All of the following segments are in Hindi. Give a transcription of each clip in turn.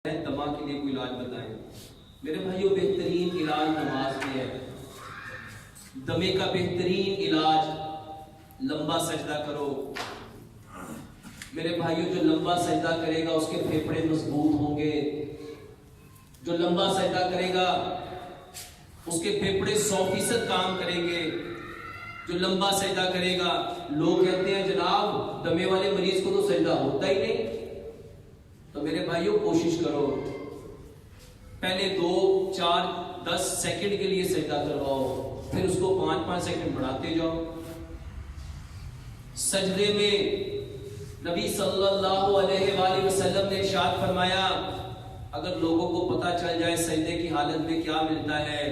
दमा के लिए कोई इलाज बताएं। मेरे भाइयों, बेहतरीन इलाज नमाज में है। दमे का बेहतरीन इलाज लंबा सजदा करो। मेरे भाइयों, जो लंबा सजदा करेगा उसके फेफड़े मजबूत होंगे। जो लंबा सजदा करेगा उसके फेफड़े 100% काम करेंगे। जो लंबा सजदा करेगा, लोग कहते हैं जनाब दमे वाले मरीज को तो सजदा होता ही नहीं। तो मेरे भाइयों, कोशिश करो, पहले 2, 4, 10 सेकंड के लिए सजदा करवाओ, फिर उसको 5-5 सेकंड बढ़ाते जाओ। सजदे में नबी सल्लल्लाहु अलैहि वसल्लम ने इरशाद फरमाया, अगर लोगों को पता चल जाए सजदे की हालत में क्या मिलता है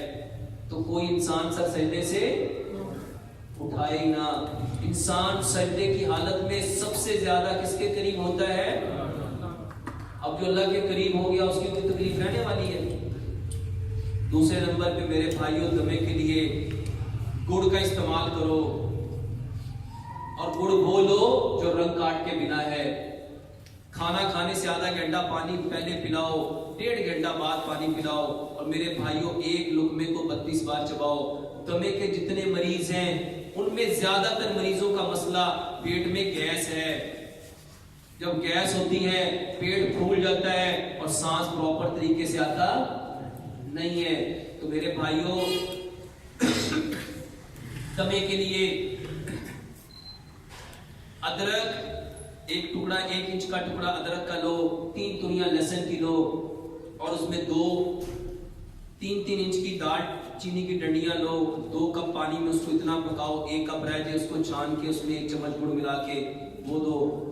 तो कोई इंसान सर सजदे से उठाए ही ना। इंसान सजदे की हालत में सबसे ज्यादा किसके करीब होता है? अब जो अल्लाह के करीब हो गया उसकी कोई तकलीफ रहने वाली है? दूसरे नंबर पे मेरे भाइयों, दमे के लिए गुड़ का इस्तेमाल करो, और गुड़ वो लो जो रंग काट के बिना है। खाना खाने से आधा घंटा पानी पहले पिलाओ, 1.5 घंटा बाद पानी पिलाओ, और मेरे भाइयों एक लुकमे को 32 बार चबाओ। दमे के जितने मरीज हैं उनमें ज्यादातर मरीजों का मसला पेट में गैस है। जब गैस होती है पेट फूल जाता है और सांस प्रॉपर तरीके से आता नहीं है। तो मेरे भाइयों, दमे के लिए अदरक 1 टुकड़ा, 1 इंच का टुकड़ा अदरक का लो, 3 तुरियां लहसुन की लो, और उसमें 2-3 इंच की दालचीनी की डंडियां लो। 2 कप पानी में उसको इतना पकाओ, 1 कप रह जाए उसको छान के उसमें 1 चम्मच गुड़ मिला के वो दो।